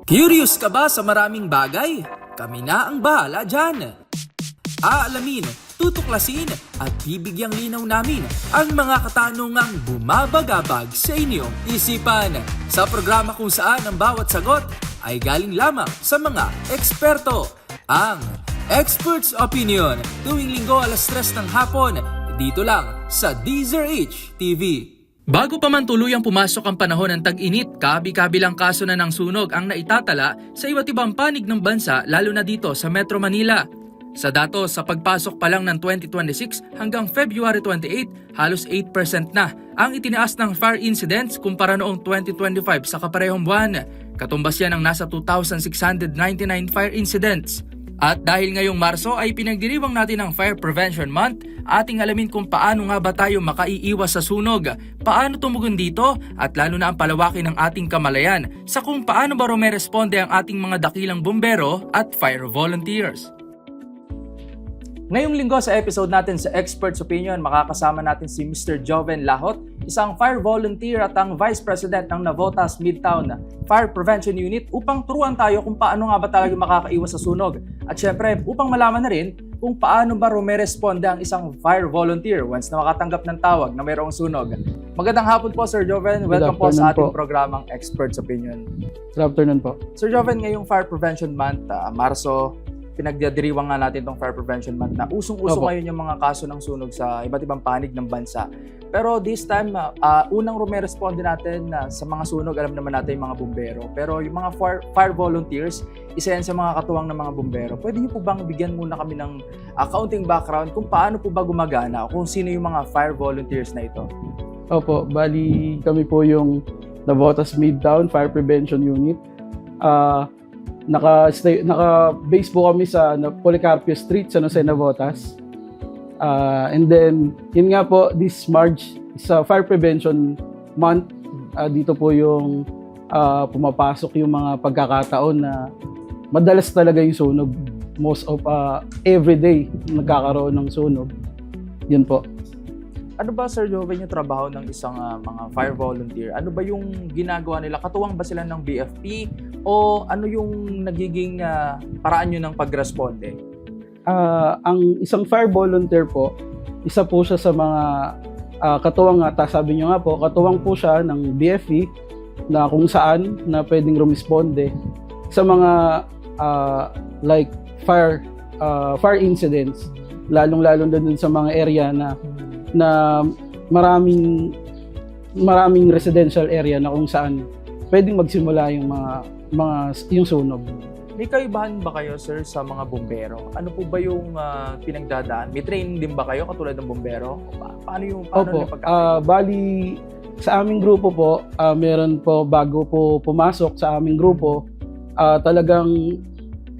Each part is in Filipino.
Curious ka ba sa maraming bagay? Kami na ang bahala dyan. Aalamin, tutuklasin at bibigyang linaw namin ang mga katanungang bumabagabag sa inyong isipan. Sa programa kung saan ang bawat sagot ay galing lamang sa mga eksperto. Ang Expert's Opinion, tuwing linggo alas 3 ng hapon, dito lang sa DZRH TV. Bago pa man tuluyang pumasok ang panahon ng tag-init, kabi-kabilang kaso na ng sunog ang naitatala sa iba't ibang panig ng bansa, lalo na dito sa Metro Manila. Sa datos, sa pagpasok pa lang ng 2026 hanggang February 28, halos 8% na ang itinaas ng fire incidents kumpara noong 2025 sa kaparehong buwan. Katumbas yan ang nasa 2,699 fire incidents. At dahil ngayong Marso ay pinagdiriwang natin ang Fire Prevention Month, ating alamin kung paano nga ba tayo makaiiwas sa sunog, paano tumugon dito, at lalo na ang palawakin ng ating kamalayan sa kung paano ba rumeresponde ang ating mga dakilang bumbero at fire volunteers. Ngayong linggo sa episode natin sa Expert's Opinion, makakasama natin si Mr. Joven Lahot, isang fire volunteer at ang Vice President ng Navotas Midtown Fire Prevention Unit, upang turuan tayo kung paano nga ba talaga makakaiwas sa sunog. At syempre, upang malaman na rin kung paano ba rumeresponde ang isang fire volunteer once na makatanggap ng tawag na mayroong sunog. Magandang hapon po, Sir Joven. Welcome po sa ating programang Expert's Opinion. Good afternoon po. Sir Joven, ngayong Fire Prevention Month, Marso, pinagdiriwang nga natin itong Fire Prevention Month na usong-uso ngayon yung mga kaso ng sunog sa iba't ibang panig ng bansa. Pero this time, unang rumeresponde natin sa mga sunog, alam naman natin yung mga bumbero. Pero yung mga fire volunteers, isa yan sa mga katuwang ng mga bumbero. Pwede niyo po bang bigyan muna kami ng kaunting background kung paano po ba gumagana, kung sino yung mga fire volunteers na ito? Opo, bali kami po yung Navotas Midtown Fire Prevention Unit. Naka-base po kami sa Policarpio Street sa Navotas. And then, yun nga po, this March is Fire Prevention Month. Dito po yung pumapasok yung mga pagkakataon na madalas talaga yung sunog. Most of every day nagkakaroon ng sunog. Yun po. Ano ba, Sir Joven, yung trabaho ng isang mga fire volunteer? Ano ba yung ginagawa nila? Katuwang ba sila ng BFP? O ano yung nagiging paraan nyo ng pagresponde? Ang isang fire volunteer po, isa po siya sa mga katuwang, sabi nyo nga po, katuwang po siya ng BFP na kung saan na pwedeng rumisponde sa mga like fire incidents, lalong-lalo dun sa mga area na maraming residential area na kung saan pwedeng magsimula yung sunog. May kaibahan ba kayo, sir, sa mga bumbero? Ano po ba yung pinagdadaan? May training din ba kayo katulad ng bumbero? Paano Opo, pagkakaiba? bali sa aming grupo po, meron po bago po pumasok sa aming grupo, talagang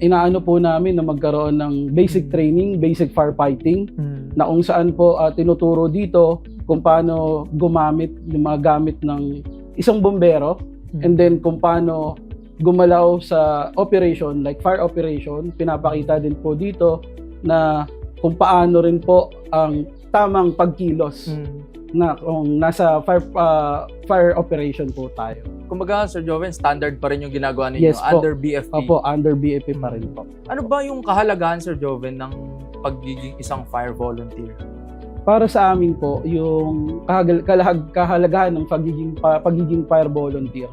inaano po namin na magkaroon ng basic training, basic firefighting, na kung saan po tinuturo dito kung paano gumamit yung mga gamit ng isang bombero, and then kung paano gumalaw sa operation, like fire operation. Pinapakita din po dito na kung paano rin po ang tamang pagkilos na kung nasa fire operation po tayo. Kumbaga, Sir Joven, standard pa rin yung ginagawa ninyo, Yes po. under BFP? Opo, under BFP pa rin po. Ano ba yung kahalagahan, Sir Joven, ng pagiging isang fire volunteer? Para sa amin po, yung kahalagahan ng pagiging fire volunteer,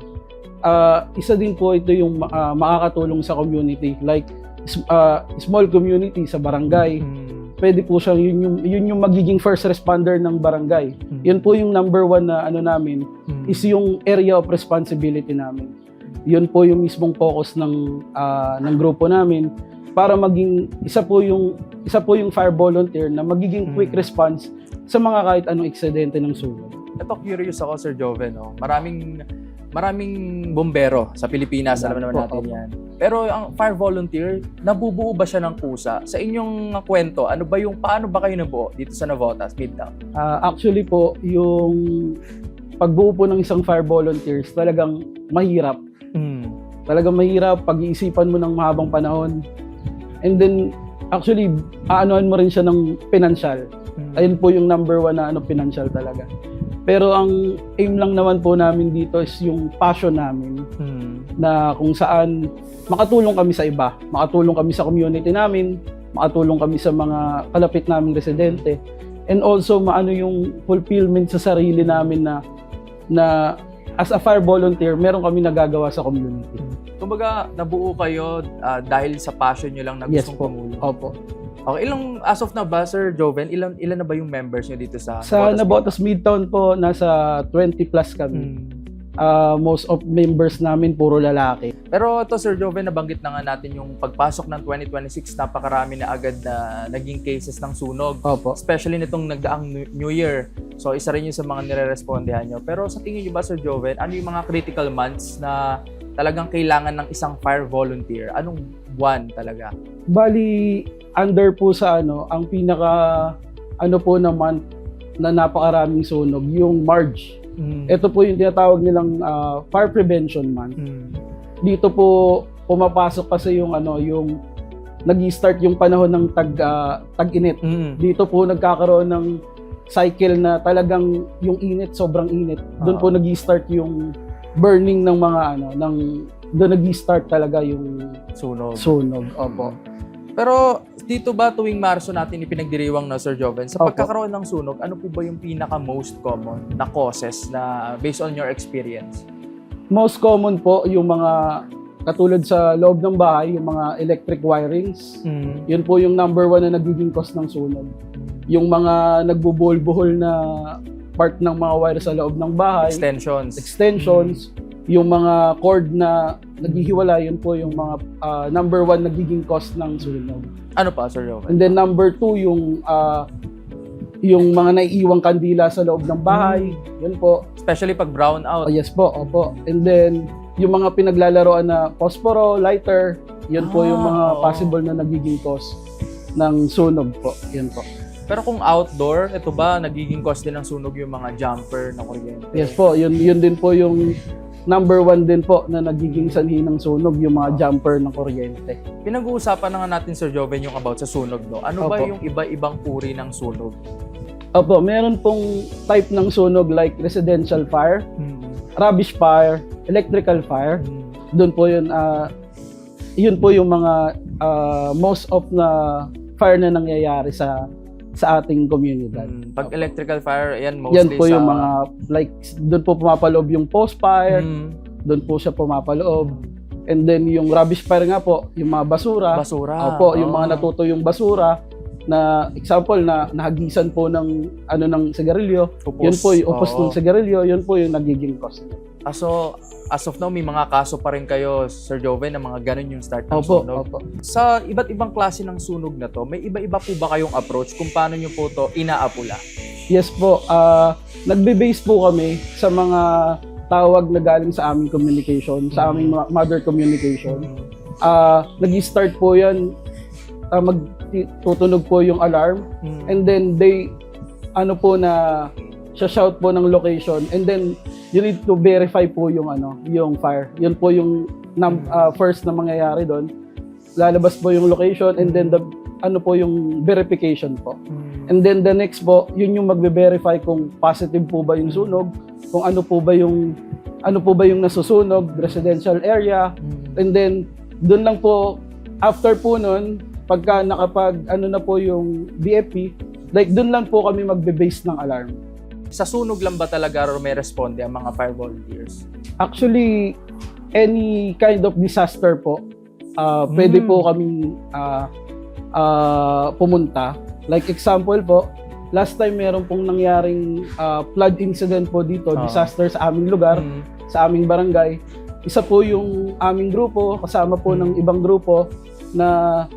isa din po ito yung makakatulong sa community, like small community sa barangay. Pwede po siyang yun yung magiging first responder ng barangay. Yun po yung number one na namin, is yung area of responsibility namin. Yun po yung mismong focus ng grupo namin, para maging isa po yung fire volunteer na magiging quick response sa mga kahit anong eksidente ng sunog. Ito, curious ako, Sir Joven, no? Maraming bombero sa Pilipinas, alam naman natin yan. Pero ang fire volunteer, nabubuo ba siya ng kusa? Sa inyong kwento, paano ba kayo nabuo dito sa Navotas Midtown? Actually po, yung pagbuo po ng isang fire volunteers, talagang mahirap. Talagang mahirap, pag-iisipan mo ng mahabang panahon. And then, actually, aanohan mo rin siya ng financial. Ayun po yung number one na financial talaga. Pero ang aim lang naman po namin dito is yung passion namin na kung saan makatulong kami sa iba, makatulong kami sa community namin, makatulong kami sa mga kalapit naming residente, and also maano yung fulfillment sa sarili namin na as a fire volunteer, meron kami nagagawa sa community. Kumbaga, nabuo kayo dahil sa passion nyo lang na Yes gustong po. tumulong. Opo. Okay, as of now ba, Sir Joven, ilan na ba yung members nyo dito sa Sa Navotas Midtown po, nasa 20 plus kami. Most of members namin puro lalaki. Pero ito, Sir Joven, nabanggit na nga natin yung pagpasok ng 2026, napakarami na agad na naging cases ng sunog. Opo. Especially nitong nagdaang New Year. So, isa rin yun sa mga nire-respondehan nyo. Pero sa tingin nyo ba, Sir Joven, ano yung mga critical months na talagang kailangan ng isang fire volunteer? Anong buwan talaga? Bali, under po sa ang pinaka po na month na napakaraming sunog, yung March. Ito po yung tinatawag nilang Fire Prevention Month. Dito po pumapasok kasi yung yung nag-i-start yung panahon ng tag-init. Dito po nagkakaroon ng cycle na talagang yung init, sobrang init. Doon po nag-i-start yung burning ng mga doon nag-i-start talaga yung sunog. Opo. Pero dito ba tuwing Marso natin ipinagdiriwang na, Sir Joven, sa Opo. pagkakaroon ng sunog, ano po ba yung pinaka most common na causes na based on your experience? Most common po yung mga katulad sa loob ng bahay, yung mga electric wirings. Yun po yung number 1 na nagiging cause ng sunog. Yung mga nagbubuhol-buhol na part ng mga wire sa loob ng bahay, extensions, yung mga cord na naghihiwala, yun po yung mga number 1 nagiging cause ng sunog. Ano pa, Sir Joven? And then number 2 yung mga naiiwang kandila sa loob ng bahay, yun po. Especially pag brown out. Yes po, opo. And then yung mga pinaglalaroan na posporo, lighter, yun po yung mga possible na nagiging cause ng sunog po. Yun po. Pero kung outdoor, ito ba nagiging cause din ng sunog yung mga jumper na kuryente? Yes po, yun din po yung number 1 din po na nagiging sanhi ng sunog, yung mga jumper ng kuryente. Pinag-uusapan na nga natin, Sir Joven, yung about sa sunog, no? Ano ba Opo. yung iba-ibang uri ng sunog? Opo, meron pong type ng sunog like residential fire, rubbish fire, electrical fire. Doon po yun, yun po yung mga most of na fire na nangyayari sa ating komunidad. Pag electrical fire, yan mostly Yan po sa... yung mga, like, doon po pumapaloob yung post fire, doon po siya pumapaloob. And then yung rubbish fire nga po, yung mga basura. Opo, yung mga natutuyong basura na example na nahagisan po ng sigarilyo. Upos. Yun po yung upos ng sigarilyo, yun po yung nagiging cause. So, as of now, may mga kaso pa rin kayo, Sir Joven, na mga ganun yung start ng Opo, sunog. opo. Sa iba't ibang klase ng sunog na to, may iba-iba po ba kayong approach kung paano nyo po to inaapula? Yes po, nagbe-base po kami sa mga tawag na galing sa aming communication, sa aming mother communication. Nag-start po yan, magtutunog po yung alarm, and then they, shout po ng location, and then you need to verify po yung yung fire. Yun po yung first na mangyayari doon. Lalabas po yung location, and then yung verification po. And then the next po, yun yung magbe-verify kung positive po ba yung sunog, kung ano po ba yung nasusunog, residential area. And then doon lang po, after po nun, pagka na po yung BFP, like doon lang po kami magbe-base ng alarm. Sa sunog lang ba talaga may responde ang mga fire volunteers? Actually, any kind of disaster po, pwede po kaming pumunta. Like example po, last time meron pong nangyaring flood incident po dito, disaster sa aming lugar, sa aming barangay. Isa po yung aming grupo, kasama po ng ibang grupo na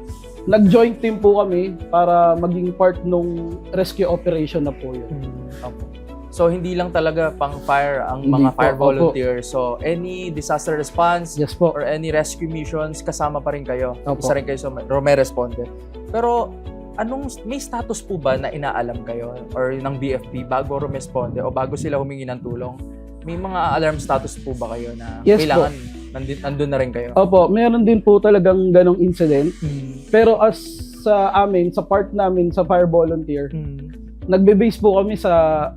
nag-joint team po kami para maging part nung rescue operation na po yun. So, hindi lang talaga pang fire ang Hindi mga po, fire opo. volunteers. So, any disaster response Yes po. or any rescue missions, kasama pa rin kayo. Opo. Isa rin kayo sa may responde. Pero, may status po ba na inaalam kayo or ng BFP bago rumesponde o bago sila humingi ng tulong? May mga alarm status po ba kayo na Yes kailangan nandun na rin kayo? Opo, meron din po talagang ganong incident. Pero as sa amin, sa part namin sa fire volunteer, nagbe-base po kami sa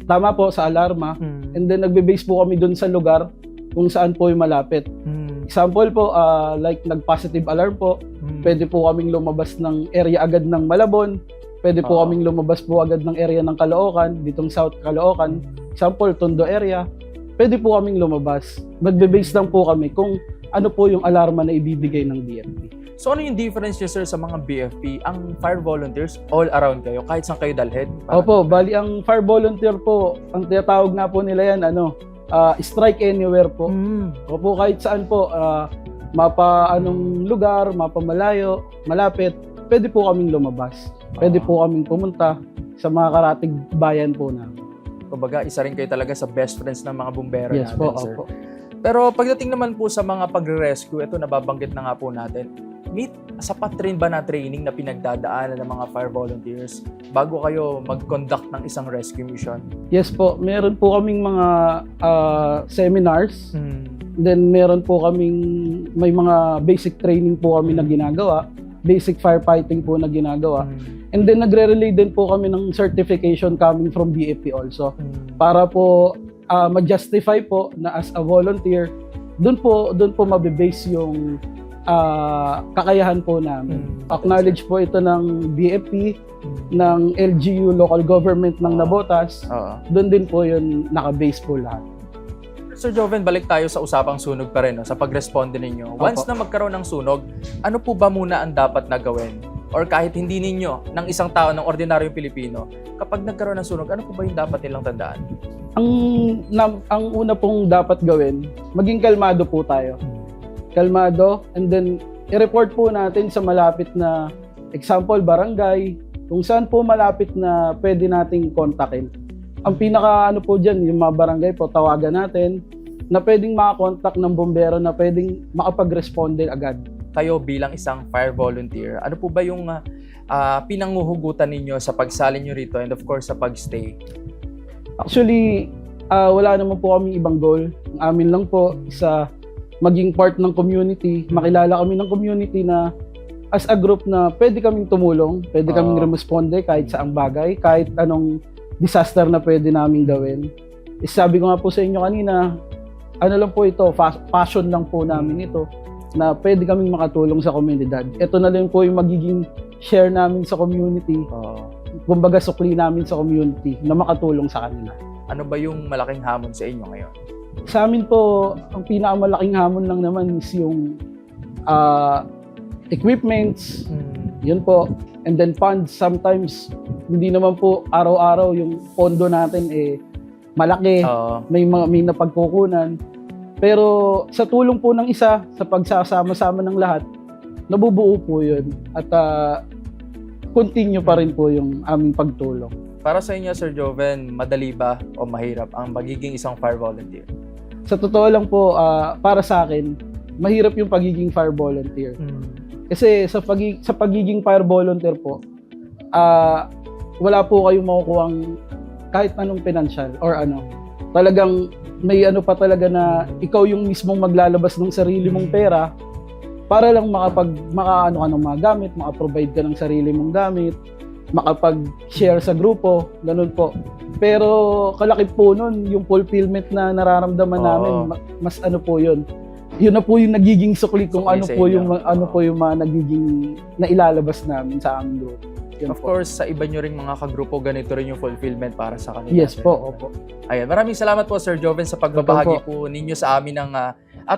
tama po sa alarma. And then nagbe-base po kami dun sa lugar kung saan po yung malapit. Example po, like nag-positive alarm po, pwede po kaming lumabas ng area agad ng Malabon, pwede po kaming lumabas po agad ng area ng Caloocan, ditong South Caloocan. Example, Tondo area, pwede po kaming lumabas. Magbe-base lang po kami kung ano po yung alarma na ibibigay ng BFP. So ano yung difference niyo, sir, sa mga BFP? Ang fire volunteers, all around kayo, kahit saan kayo dalhin? Opo, bali ang fire volunteer po, ang tinatawag na po nila yan, strike anywhere po. Opo, kahit saan po, mapa anong lugar, mapa malayo, malapit, pwede po kaming lumabas. Pwede po kaming pumunta sa mga karatig bayan po namin. Kumbaga, isa rin kayo talaga sa best friends ng mga bumbero Yes natin, po, sir. opo. Pero pagdating naman po sa mga pagre-rescue, ito nababanggit na nga po natin, sapat rin ba na training na pinagdadaanan ng mga fire volunteers bago kayo mag-conduct ng isang rescue mission? Yes po, meron po kaming mga seminars. Then meron po kaming may mga basic training po kami na ginagawa, basic firefighting po na ginagawa. And then nagre-relay din po kami ng certification coming from BFP also. Para po ma-justify po na as a volunteer, doon po mabe-base yung kakayahan po namin. Acknowledge po ito ng BFP, ng LGU, local government ng Navotas. Doon din po yun naka-base po lahat. Sir Joven, balik tayo sa usapang sunog pa rin, no? Sa pag-responde ninyo. Once na magkaroon ng sunog, ano po ba muna ang dapat na gawin? Or kahit hindi ninyo, ng isang tao, ng ordinaryong Pilipino, kapag nagkaroon ng sunog, ano po ba yung dapat nilang tandaan? Ang una pong dapat gawin, maging kalmado po tayo. Kalmado, and then i-report po natin sa malapit na, example, barangay, kung saan po malapit na pwede nating kontakin. Ang pinaka po dyan, yung mga barangay po, tawagan natin na pwedeng makakontak ng bombero na pwedeng makapag-responde agad. Kayo bilang isang fire volunteer, ano po ba yung pinanguhugutan ninyo sa pagsali nyo rito and of course sa pagstay? Actually, wala naman po kami ibang goal. Ang amin lang po sa maging part ng community, makilala kami ng community na as a group na pwede kaming tumulong, pwede kaming responde kahit saang bagay, kahit anong disaster na pwede namin gawin. Sabi ko nga po sa inyo kanina, ano lang po ito, passion lang po namin ito, na pwede kaming makatulong sa komunidad. Ito na lang po yung magiging share namin sa community, kumbaga sukli namin sa community na makatulong sa kanila. Ano ba yung malaking hamon sa inyo ngayon? Sa amin po, ang pinakamalaking hamon lang naman is yung equipments, yun po. And then funds, sometimes hindi naman po araw-araw yung pondo natin malaki, may napagkukunan. Pero sa tulong po ng isa, sa pagsasama-sama ng lahat, nabubuo po yun. At continue pa rin po yung aming pagtulong. Para sa inyo, Sir Joven, madali ba o mahirap ang magiging isang fire volunteer? Sa totoo lang po, para sa akin, mahirap yung pagiging fire volunteer. Kasi sa pagiging fire volunteer po, wala po kayong makukuhang kahit anong financial or talagang may pa talaga na ikaw yung mismong maglalabas ng sarili mong pera para lang makaano ka ng mga gamit, maka-provide ka ng sarili mong gamit, makapag-share sa grupo, ganun po. Pero kalaki po nun, yung fulfillment na nararamdaman namin, mas po yun. Yun na po yung nagiging sukli kung ano po yung mga nagiging nailalabas namin sa aming grupo. Of course, sa iba nyo ring mga kagrupo, ganito rin yung fulfillment para sa kanila. Yes po, opo. Ayan, maraming salamat po, Sir Joven, sa pagbabahagi po ninyo sa amin ng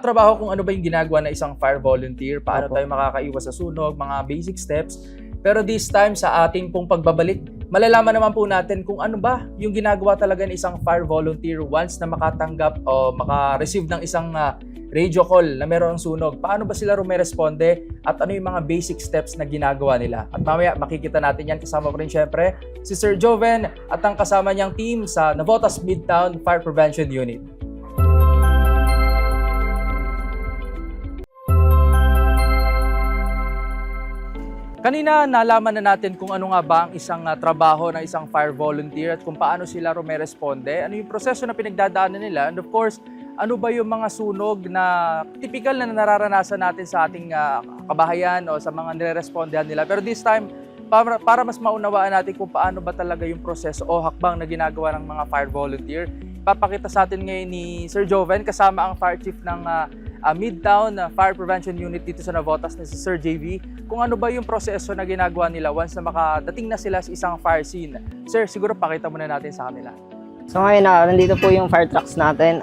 trabaho kung ano ba yung ginagawa na isang fire volunteer, paano tayo makakaiwas sa sunog, mga basic steps. Pero this time, sa ating pong pagbabalik, malalaman naman po natin kung ano ba yung ginagawa talaga ng isang fire volunteer once na makatanggap o maka-receive ng isang radio call na meron ng sunog. Paano ba sila rumeresponde at ano yung mga basic steps na ginagawa nila? At mamaya makikita natin yan. Kasama ko rin syempre si Sir Joven at ang kasama niyang team sa Navotas Midtown Fire Prevention Unit. Kanina nalaman na natin kung ano nga ba ang isang trabaho ng isang fire volunteer at kung paano sila rumeresponde, ano yung proseso na pinagdadaanan nila, and of course, ano ba yung mga sunog na typical na nararanasan natin sa ating kabahayan o sa mga nire-respondehan nila. Pero this time, para mas maunawaan natin kung paano ba talaga yung proseso o hakbang na ginagawa ng mga fire volunteer, papakita sa atin ngayon ni Sir Joven kasama ang fire chief ng Midtown Fire Prevention Unit dito sa Navotas na si Sir JV kung ano ba yung proseso na ginagawa nila once na makadating na sila sa isang fire scene. Sir, siguro pakita muna natin sa kanila. So ngayon, nandito po yung fire trucks natin.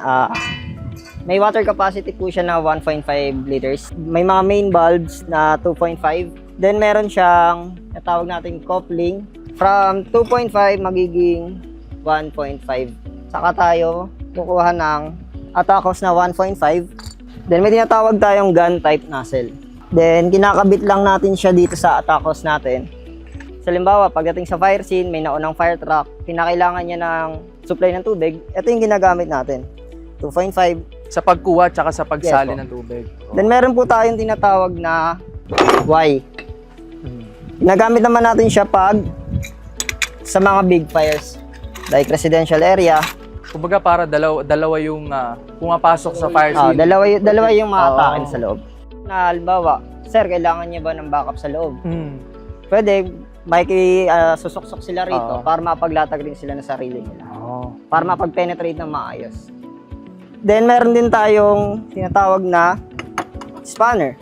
May water capacity po siya na 1.5 liters. May mga main bulbs na 2.5. Then meron siyang natawag nating coupling. From 2.5 magiging 1.5. Saka tayo kukuha ng atakos na 1.5. Then may tinatawag tayong gun type nozzle. Then kinakabit lang natin siya dito sa atakos natin. Sa halimbawa, pagdating sa fire scene, may naunang fire truck, kinakailangan niya ng supply ng tubig, ito yung ginagamit natin. 2.5. Sa pagkuha at sa pagsali Yes, po. ng tubig. Then meron po tayong tinatawag na Y. Ginagamit naman natin siya pag sa mga big fires, like residential area. Kumbaga para dalawa yung pumapasok sa fire scene. Dalawa yung mga Oo. atake sa loob. Na halimbawa, sir, kailangan niya ba ng backup sa loob? Pwede, may susuksok sila rito Oo. para mapaglatag rin sila ng sarili nila. Oh. Para mapag-penetrate ng maayos. Then meron din tayong tinatawag na spanner.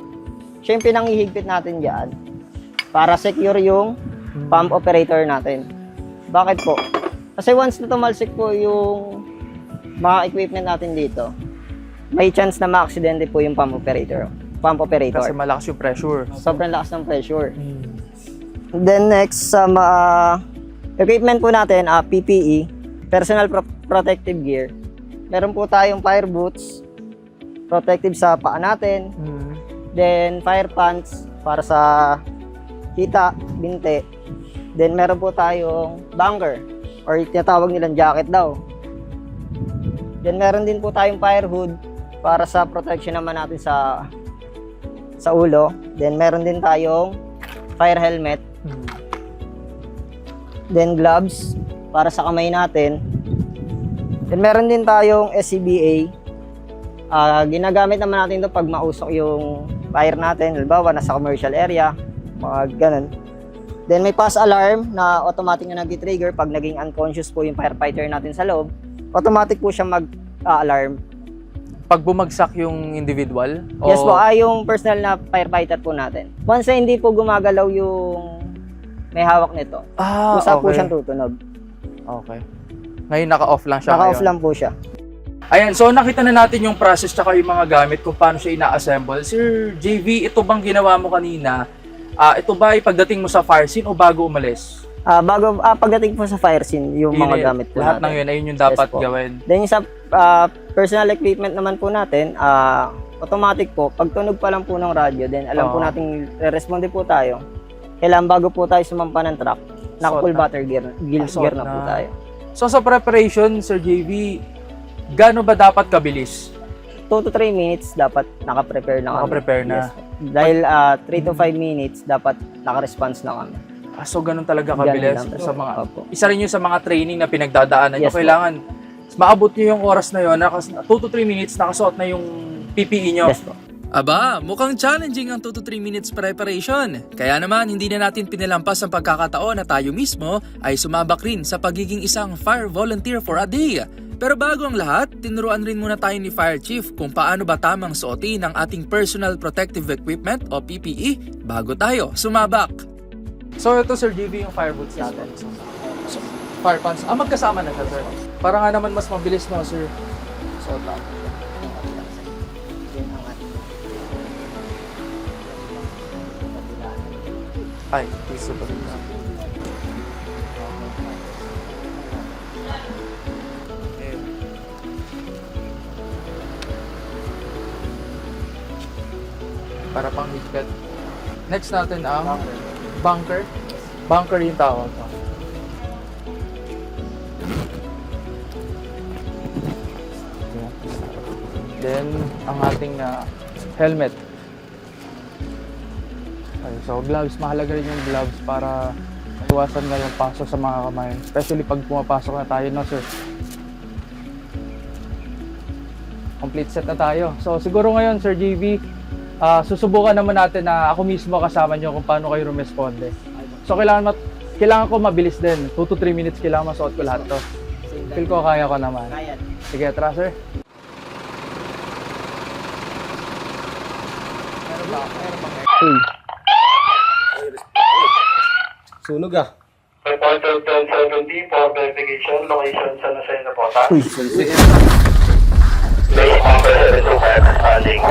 Siya yung pinanghihigpit natin dyan para secure yung pump operator natin. Bakit po? Kasi once na tumalsik po yung mga equipment natin dito, may chance na ma-aksidente po yung pump operator. Kasi malakas yung pressure. Sobrang lakas ng pressure. Then next, sa equipment po natin, PPE, personal protective gear. Meron po tayong fire boots, protective sa paa natin. Then fire pants para sa kita, binte. Then meron po tayong bunker or tinatawag nilang jacket daw. Then meron din po tayong fire hood para sa protection naman natin sa ulo. Then meron din tayong fire helmet. Then gloves para sa kamay natin. Then meron din tayong SCBA. Ginagamit naman natin ito pag mausok yung fire natin. Halimbawa, nasa commercial area, mga ganun. Then may pass alarm na automatic na nag-trigger pag naging unconscious po yung firefighter natin sa loob. Automatic po siya mag-alarm. Pag bumagsak yung individual? Yes po, yung personal na firefighter po natin. Once na hindi po gumagalaw yung may hawak nito, kusa po siyang tutunog. Okay. Ngayon naka-off lang siya. Naka-off ngayon. lang po siya. Ayan, so nakita na natin yung process tsaka yung mga gamit kung paano siya ina-assemble. Sir JV, ito bang ginawa mo kanina? Ito ba ay pagdating mo sa fire scene o bago umalis? Pagdating po sa fire scene, yung mga gamit po lahat natin. ng yun, ayun yung dapat Yes po. gawin. Then yung sa personal equipment naman po natin, automatic po, pag tunog pa lang po ng radyo, then alam po Oo. natin, responde po tayo. Kailangan bago po tayo sumampa ng truck, naka-full Suot na. battery gear Suot na po na. tayo. So sa preparation, Sir JV, gaano ba dapat kabilis? 2 to 3 minutes dapat naka-prepare na kami. Naka-prepare na. Yes. Dahil 3 to 5 minutes dapat naka-response na kami. So ganun talaga kabilis Ganun lang. sa mga Opo. isa rin yun sa mga training na pinagdadaanan nyo. Yes, po. Kailangan maabot nyo yung oras na yun, 2 to 3 minutes, nakasuot na yung PPE nyo. Yes po. Aba, mukhang challenging ang 2 to 3 minutes preparation. Kaya naman, hindi na natin pinilampas ang pagkakataon na tayo mismo ay sumabak rin sa pagiging isang fire volunteer for a day. Pero bago ang lahat, tinuruan rin muna tayo ni Fire Chief kung paano ba tamang suotin ang ating personal protective equipment o PPE bago tayo sumabak. So ito Sir JV yung fire boots natin. So, fire pants. Magkasama na siya, sir. Para nga naman mas mabilis, no, sir. So, ay, piso pa rin. Para pang higpit. Next natin ang bunker. Bunker yung tawag. Then, ang ating helmet. Okay, so, gloves. Mahalaga rin yung gloves para iwasan nga yung pasok sa mga kamay. Especially pag pumapasok na tayo, no, sir? Complete set na tayo. So, siguro ngayon, Sir JV, susubukan naman natin na ako mismo kasama nyo kung paano kayo rumesponde. So kailangan ko mabilis din. 2 to 3 minutes kailangan masuot ko lahat to. Feel ko kaya ko naman. Kaya. Sige, tara sir. Sunog ah. Reported 1070 for verification, location San Jose na po. Base number 725 responding.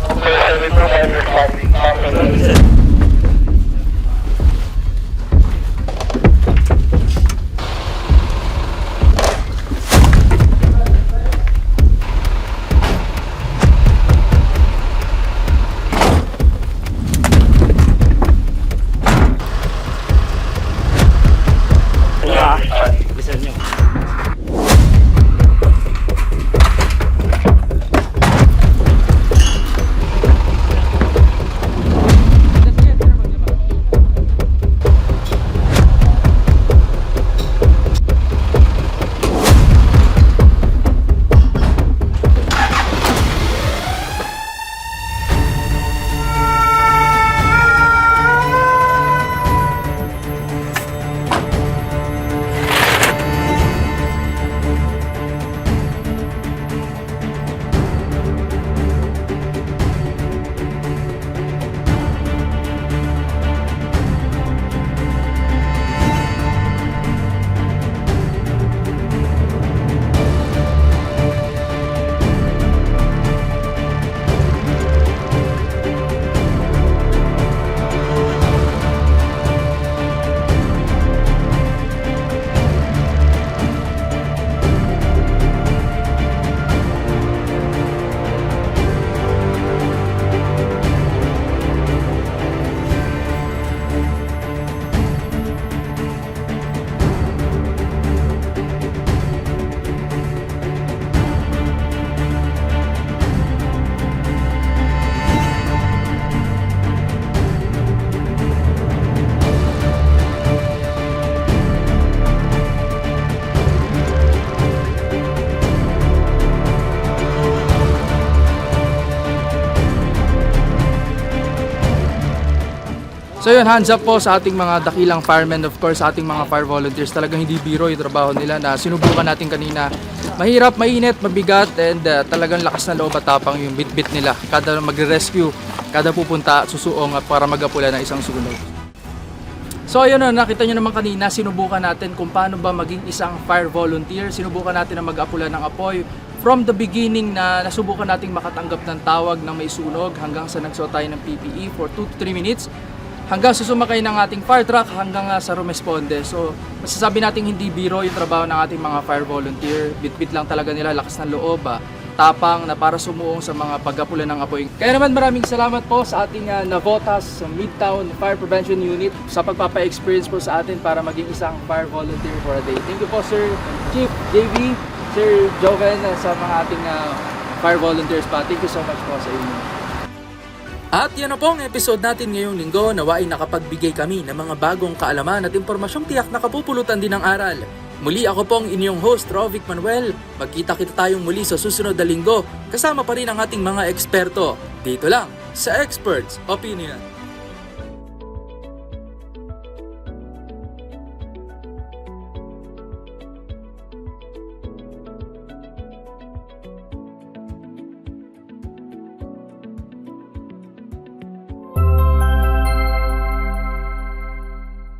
Number 725 responding. Number 725. So yun, hands up po sa ating mga dakilang firemen, of course, sa ating mga fire volunteers. Talagang hindi biro yung trabaho nila na sinubukan natin kanina. Mahirap, mainit, mabigat, and talagang lakas na loob at tapang yung bit-bit nila. Kada magre-rescue, kada pupunta, susuong para mag-apula ng isang sunog. So ayun na, nakita nyo naman kanina, sinubukan natin kung paano ba maging isang fire volunteer. Sinubukan natin na mag-apula ng apoy. From the beginning na nasubukan nating makatanggap ng tawag ng may sunog hanggang sa nagsuot tayo ng PPE for 2 to 3 minutes. Hanggang sa sumakay ng ating fire truck hanggang sa rumesponde. So masasabi natin hindi biro yung trabaho ng ating mga fire volunteer. Bit-bit lang talaga nila, lakas ng loob, tapang na para sumuong sa mga pag-apula ng apoy. Kaya naman maraming salamat po sa ating Navotas Midtown Fire Prevention Unit sa pagpapa-experience po sa atin para maging isang fire volunteer for a day. Thank you po Sir Chief JV, Sir Joven, sa mga ating fire volunteers pa. Thank you so much po sa inyo. At yan na po ang episode natin ngayong linggo. Nawain nakapagbigay kami ng mga bagong kaalaman at impormasyong tiyak na kapupulutan din ng aral. Muli ako pong inyong host, Rovic Manuel. Magkita-kita tayong muli sa susunod na linggo. Kasama pa rin ang ating mga eksperto. Dito lang sa Experts Opinion.